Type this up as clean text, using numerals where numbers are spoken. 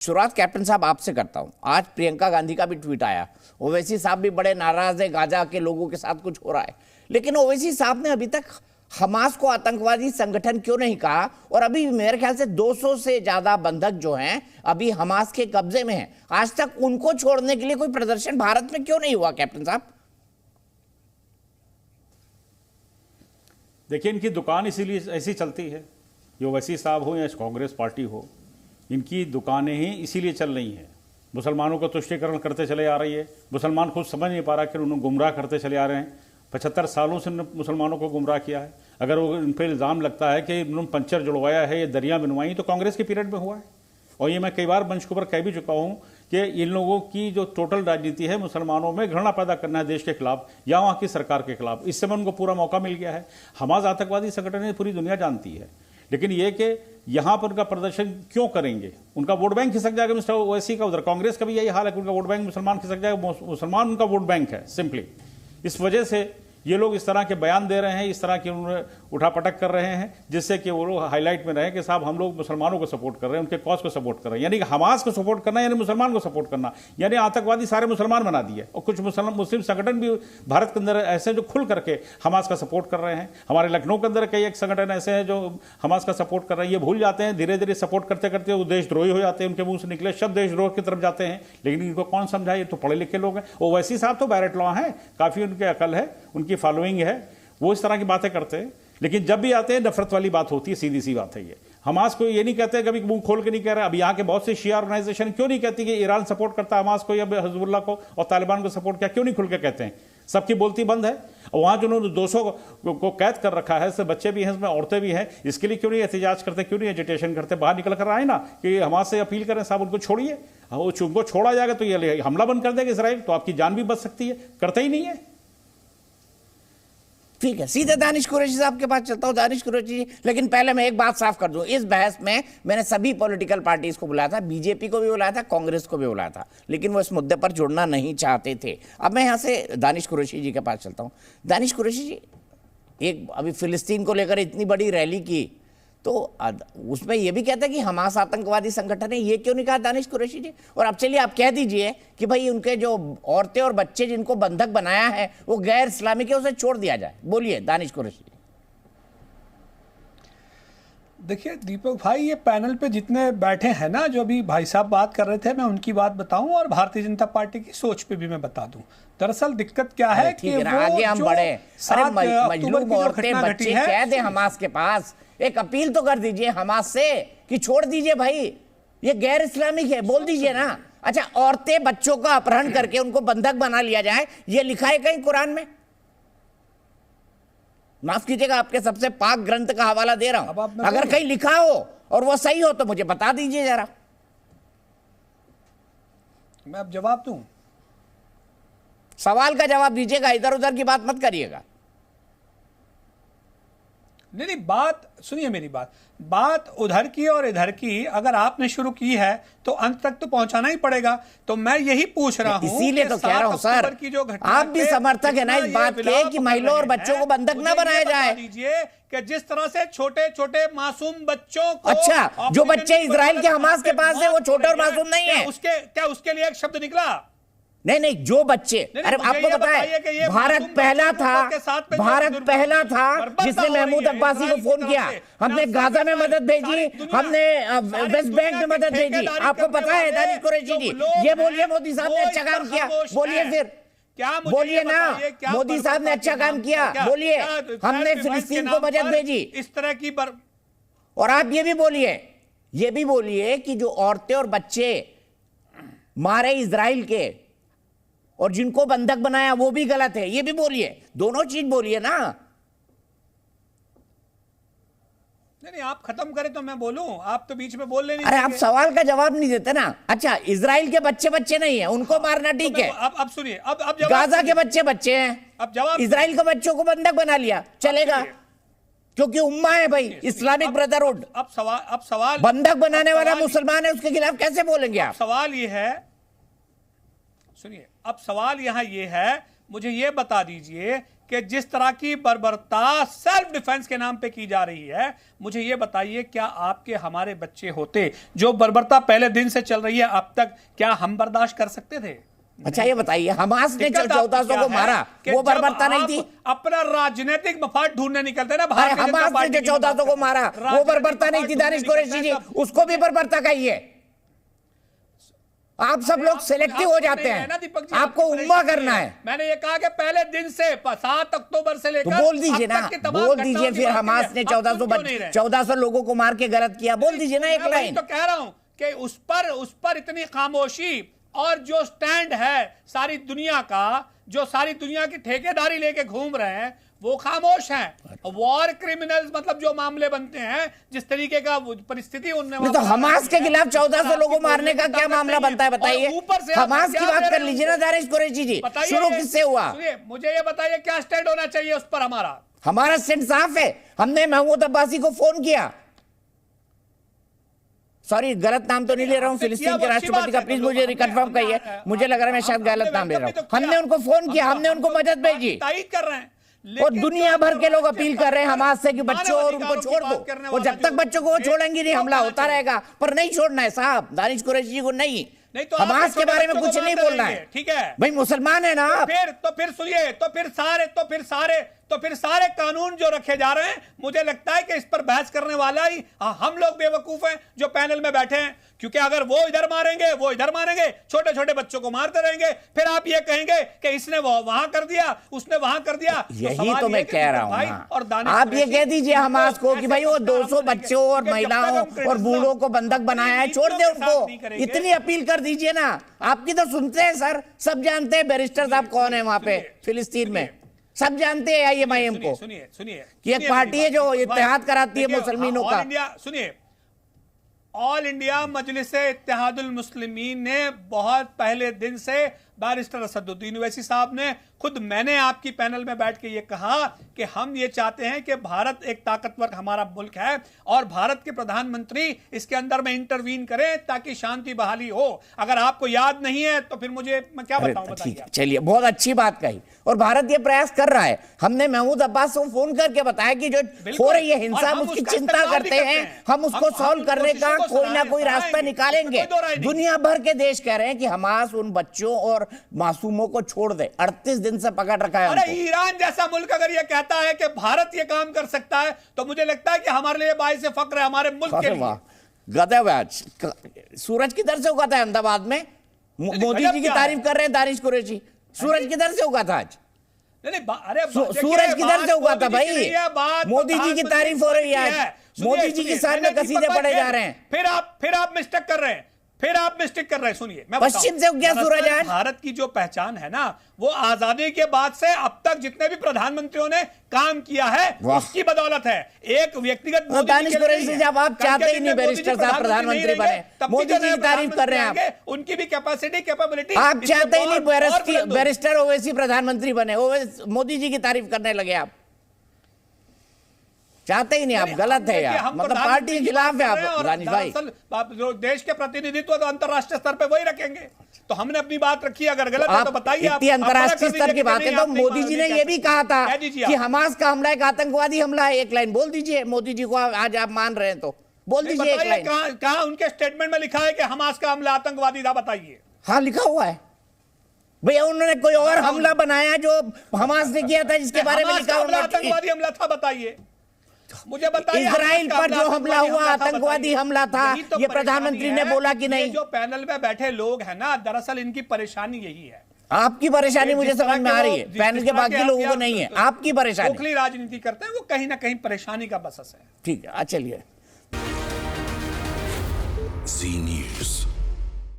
शुरुआत कैप्टन साहब आपसे करता हूं। आज प्रियंका गांधी का भी ट्वीट आया, ओवैसी साहब भी बड़े नाराज है, गाजा के लोगों के साथ कुछ हो रहा है, लेकिन ओवैसी साहब ने अभी तक हमास को आतंकवादी संगठन क्यों नहीं कहा? और अभी मेरे ख्याल से 200 से ज्यादा बंधक जो हैं अभी हमास के कब्जे में हैं। आज तक उनको छोड़ने के लिए कोई प्रदर्शन भारत में क्यों नहीं हुआ कैप्टन साहब? देखिए, इनकी दुकान इसीलिए ऐसी चलती है, ये ओवैसी साहब हो या कांग्रेस पार्टी हो, इनकी दुकानें ही इसीलिए चल रही हैं। मुसलमानों को तुष्टीकरण करते चले आ रही है। मुसलमान खुद समझ नहीं पा रहा कि उन्हें गुमराह करते चले आ रहे हैं। 75 सालों से मुसलमानों को गुमराह किया है। अगर वो इन पर इल्ज़ाम लगता है कि उन्होंने पंचर जुड़वाया है, ये दरिया बनवाई, तो कांग्रेस के पीरियड में हुआ है। और ये मैं कई बार मंच के ऊपर कह भी चुका हूँ कि इन लोगों की जो टोटल राजनीति है, मुसलमानों में घृणा पैदा करना है देश के खिलाफ या वहाँ की सरकार के खिलाफ। इस समय उनको पूरा मौका मिल गया है। हमास आतंकवादी संगठन है, पूरी दुनिया जानती है, लेकिन ये कि यहां पर उनका प्रदर्शन क्यों करेंगे? उनका वोट बैंक खिसक जाएगा मिस्टर ओवैसी का। उधर कांग्रेस का भी यही हाल है कि उनका वोट बैंक मुसलमान खिसक जाएगा। मुसलमान उनका वोट बैंक है सिंपली। इस वजह से ये लोग इस तरह के बयान दे रहे हैं, इस तरह की उन्होंने उठापटक कर रहे हैं, जिससे कि वो लोग हाईलाइट में रहे कि साहब हम लोग मुसलमानों को सपोर्ट कर रहे हैं, उनके कॉज को सपोर्ट कर रहे हैं। यानी कि हमास को सपोर्ट करना यानी मुसलमान को सपोर्ट करना, यानी आतंकवादी सारे मुसलमान बना दिए। और कुछ मुस्लिम संगठन भी भारत के अंदर ऐसे जो खुल करके हमास का सपोर्ट कर रहे हैं। हमारे लखनऊ के अंदर कई एक संगठन ऐसे हैं जो हमास का सपोर्ट कर रहे हैं। ये भूल जाते हैं, धीरे धीरे सपोर्ट करते करते वो देशद्रोही हो जाते हैं। उनके मुंह से निकले शब्द देशद्रोह की तरफ जाते हैं। लेकिन इनको कौन समझाए? ये तो पढ़े लिखे लोग हैं। ओवैसी साहब तो बैरेट लॉ हैं, काफी उनके अकल है, उनकी फॉलोइंग है, वो इस तरह की बातें करते हैं। लेकिन जब भी आते हैं नफरत वाली बात होती है, सीधी सी बात है ये। हमास को ये नहीं कहते, कभी मुंह खोल के नहीं कह रहे। अब यहाँ के बहुत से शिया ऑर्गेनाइजेशन क्यों नहीं कहती कि ईरान सपोर्ट करता है हमास को या हिजबुल्लाह को और तालिबान को सपोर्ट किया? क्यों नहीं खुल के कहते हैं? सबकी बोलती बंद है। और वहां जो उन्होंने 200 को कैद कर रखा है, इसमें बच्चे भी हैं, इसमें औरतें भी हैं, इसके लिए क्यों नहीं एहतजाज करते, क्यों नहीं एजिटेशन करते? बाहर निकल कर आए ना कि हमास से अपील करें, साहब उनको छोड़िए। उनको छोड़ा जाएगा तो ये हमला बंद कर देगा इसराइल, तो आपकी जान भी बच सकती है। करते ही नहीं है। ठीक है, सीधे दानिश कुरैशी साहब के पास चलता हूं। दानिश कुरैशी जी, लेकिन पहले मैं एक बात साफ कर दूं। इस बहस में मैंने सभी पॉलिटिकल पार्टीज को बुलाया था, बीजेपी को भी बुलाया था, कांग्रेस को भी बुलाया था, लेकिन वो इस मुद्दे पर जुड़ना नहीं चाहते थे। अब मैं यहां से दानिश कुरैशी जी के पास चलता हूं। दानिश कुरैशी जी, एक अभी फिलिस्तीन को लेकर इतनी बड़ी रैली की, तो उसमें यह भी कहता है कि हमास आतंकवादी संगठन है, ये क्यों नहीं कहा दानिश कुरैशी जी? और अब चलिए आप कह दीजिए कि भाई उनके जो औरतें और बच्चे जिनको बंधक बनाया है वो गैर इस्लामिक है, उसे छोड़ दिया जाए। बोलिए दानिश कुरैशी जी। देखिए दीपक भाई, ये पैनल पे जितने बैठे हैं ना, जो अभी भाई साहब बात कर रहे थे, मैं उनकी बात बताऊं और भारतीय जनता पार्टी की सोच पे भी मैं बता दूं। दरअसल दिक्कत क्या है कि वो आगे हम बढ़े, मजलूम औरतें बच्चे कैद है हमास के पास, एक अपील तो कर दीजिए हमास से कि छोड़ दीजिए भाई, ये गैर इस्लामिक है, बोल दीजिए ना। अच्छा, औरतें बच्चों का अपहरण करके उनको बंधक बना लिया जाए, ये लिखा है कहीं कुरान में? माफ कीजिएगा, आपके सबसे पाक ग्रंथ का हवाला दे रहा हूं। अगर कहीं लिखा हो और वो सही हो तो मुझे बता दीजिए जरा। मैं अब जवाब दूं? सवाल का जवाब दीजिएगा, इधर उधर की बात मत करिएगा। नहीं, बात सुनिए, मेरी बात उधर की और इधर की अगर आपने शुरू की है तो अंत तक तो पहुंचाना ही पड़ेगा। तो मैं यही पूछ रहा हूं, इसीलिए तो कह रहा हूं सर, आप भी समर्थक है ना इस बात के कि महिलाओं और बच्चों को बंधक न बनाया जाए। दीजिए कि जिस तरह से छोटे छोटे मासूम बच्चों को, अच्छा, जो बच्चे इजराइल के हमास के पास है वो छोटे और मासूम नहीं है? उसके लिए एक शब्द निकला? नहीं, जो बच्चे, अरे आपको पता है भारत पहला था जिसने महमूद अब्बासी को फोन किया। हमने गाजा में मदद भेजी, हमने वेस्ट बैंक में मदद भेजी, आपको पता है दानिश कुरैशी जी? ये बोलिए मोदी साहब ने अच्छा काम किया, बोलिए फिर, बोलिए ना मोदी साहब ने अच्छा काम किया, बोलिए हमने फिलिस्तीन को मदद भेजी इस तरह की। और आप ये भी बोलिए कि जो औरतें और बच्चे मारे इजराइल के और जिनको बंधक बनाया वो भी गलत है, ये भी बोलिए। दोनों चीज बोलिए ना। नहीं, आप खत्म करें तो मैं बोलूं, आप तो बीच में बोल लेनी। अरे आप सवाल का जवाब नहीं देते ना। अच्छा, इजराइल के बच्चे नहीं है, उनको मारना ठीक है। अब सुनिए, अब गाजा के बच्चे हैं, अब जवाब। इजराइल के बच्चों को बंधक बना लिया, चलेगा, क्योंकि उम्मा है भाई, इस्लामिक ब्रदरहुड। अब सवाल बंधक बनाने वाला मुसलमान है, उसके खिलाफ कैसे बोलेंगे आप? सवाल ये है, सुनिए, अब सवाल यहां ये है, मुझे ये बता दीजिए कि जिस तरह की बर्बरता सेल्फ डिफेंस के नाम पे की जा रही है, मुझे ये बताइए, क्या आपके हमारे बच्चे होते, जो बर्बरता पहले दिन से चल रही है अब तक, क्या हम बर्दाश्त कर सकते थे? अच्छा ये बताइए, हमास ने 1400 को मारा, वो बर्बरता नहीं थी? अपना राजनीतिक मफाद ढूंढने निकलते ना, हमास ने जो 1400 को मारा वो बर्बरता नहीं थी दानिश कुरैशी जी? उसको भी बर्बरता कहिए। आप सब लोग सिलेक्टिव हो जाते हैं, आपको उम्मा करना है। मैंने ये कहा कि पहले दिन से 7 अक्टूबर से लेकर तो बोल दीजिए ना, बोल दीजिए फिर हमास ने 1400 लोगों को मार के गलत किया, बोल दीजिए ना एक लाइन। तो कह रहा हूं कि उस पर इतनी खामोशी, और जो स्टैंड है सारी दुनिया का, जो सारी दुनिया की ठेकेदारी लेके घूम रहे हैं, वो खामोश हैं। वॉर क्रिमिनल्स मतलब जो मामले बनते हैं, जिस तरीके का परिस्थिति उनने, तो हमास के खिलाफ 1400 लोगों मारने का क्या मामला बनता है बताइए? ऊपर से हमास की बात कर लीजिए ना दानिश कुरैशी जी, शुरू किससे हुआ? मुझे ये बताइए क्या स्टैंड होना चाहिए उस पर? हमारा स्टैंड साफ है। हमने महमूद अब्बासी को फोन किया, सॉरी गलत नाम तो नहीं ले रहा हूं, फिलिस्तीन के राष्ट्रपति का, प्लीज मुझे रिकन्फर्म करिए, मुझे लग रहा है मैं शायद गलत नाम ले रहा हूं। हमने उनको फोन किया, हमने उनको मदद भेजी, कर रहे हैं, और दुनिया भर के लोग अपील कर रहे हैं हमास से कि बच्चों और उनको छोड़ दो, और जब तक बच्चों को छोड़ेंगे नहीं हमला होता रहेगा, पर नहीं छोड़ना है साहब दानिश कुरैशी जी को, नहीं तो हमास के बारे में कुछ नहीं बोलना है, ठीक है भाई मुसलमान है ना। तो फिर सुनिए, तो फिर सारे कानून जो रखे जा रहे हैं, मुझे लगता है कि इस पर बहस करने वाला ही हम लोग बेवकूफ हैं जो पैनल में बैठे हैं, क्योंकि अगर वो इधर मारेंगे, वो इधर मारेंगे, छोटे छोटे बच्चों को मारते रहेंगे, फिर आप ये कहेंगे कि इसने वहां कर दिया, उसने वहां कर दिया। यही तो मैं कह रहा हूं, आप ये कह दीजिए हमास को कि भाई वो 200 बच्चों और महिलाओं और बूढ़ों को बंधक बनाया है, छोड़ दे उनको, इतनी अपील कर दीजिए ना। आपकी तो सुनते हैं सर, सब जानते हैं बैरिस्टर साहब कौन है वहां पे फिलिस्तीन में, सब जानते हैं IMIM को, सुनिए कि एक पार्टी है जो इत्तेहाद कराती है मुसलमानों का। सुनिए, ऑल इंडिया मजलिस इत्तेहादुल मुस्लिमीन ने बहुत पहले दिन से, बैरिस्टर असदुद्दीन ओवैसी साहब ने खुद, मैंने आपकी पैनल में बैठ के ये कहा कि हम ये चाहते हैं कि भारत एक ताकतवर हमारा मुल्क है, और भारत के प्रधानमंत्री इसके अंदर में इंटरवीन करें ताकि शांति बहाली हो। अगर आपको याद नहीं है तो फिर मैं क्या बताऊं, बताइए। चलिए, बहुत अच्छी बात कही, और भारत ये प्रयास कर रहा है। हमने महमूद अब्बास को फोन करके बताया कि जो हो रही है हिंसा, हम उसकी चिंता करते हैं, हम उसको सॉल्व करने का कोई ना कोई रास्ता निकालेंगे। दुनिया भर के देश कह रहे हैं कि हमास उन बच्चों और मासूमों को छोड़ दे, 38 दिन से पकड़ रखा है। अरे ईरान जैसा मुल्क अगर ये कहता है कि भारत ये काम कर सकता है, तो मुझे लगता है कि हमारे लिए बाइस फख्र है हमारे मुल्क के लिए। गजब है, आज सूरज किधर से उगा था अहमदाबाद में? मोदी जी की तारीफ कर रहे हैं दानिश कुरैशी, सूरज किधर से उगा था आज? अरे सूरज किधर से उगा था भाई? मोदी जी की तारीफ हो रही है, मोदी जी की शान में कसीदे पढ़े जा रहे हैं। फिर आप मिस्टेक कर रहे हैं, सुनिए, मैं पश्चिम से उग गया सूरज आज। भारत की जो पहचान है ना, वो आजादी के बाद से अब तक जितने भी प्रधानमंत्रियों ने काम किया है उसकी बदौलत है। एक व्यक्तिगत दानिश कुरैशी जब आप चाहते ही नहीं बैरिस्टर साहब प्रधानमंत्री बने, मोदी जी की तारीफ कर रहे हैं आप, उनकी भी कैपेबिलिटी आप चाहते ही नहीं बैरिस्टर ओवैसी प्रधानमंत्री बने, मोदी जी की तारीफ करने लगे आप, चाहते ही नहीं आप, गलत है यार, मतलब पार्टी के खिलाफ है आप दानिश भाई। जो देश के प्रतिनिधित्व तो अंतर्राष्ट्रीय स्तर पे वही रखेंगे, तो हमने अपनी बात रखी, अगर गलत है तो बताइए। इतनी अंतर्राष्ट्रीय स्तर की बात है, तो मोदी जी ने यह भी कहा था कि हमास का हमला एक आतंकवादी हमला है। एक लाइन बोल दीजिए, मोदी जी को आज आप मान रहे हैं तो बोल दीजिए एक लाइन। कहां उनके स्टेटमेंट में लिखा है कि हमास का हमला आतंकवादी था, बताइए। हाँ लिखा हुआ है भैया, उन्होंने कोई और हमला बनाया जो हमास ने किया था जिसके बारे में लिखा हुआ आतंकवादी हमला था, बताइए मुझे, बताइए। इजराइल पर जो हमला हुआ आतंकवादी हमला था, ये प्रधानमंत्री ने बोला कि नहीं? जो पैनल में बैठे लोग हैं ना, दरअसल इनकी परेशानी यही है। आपकी परेशानी मुझे समझ में आ रही है, पैनल के बाकी लोगों को नहीं है, आपकी परेशानी। खोखली राजनीति करते हैं वो, कहीं ना कहीं परेशानी का बसस है। ठीक है, चलिए। जी न्यूज़।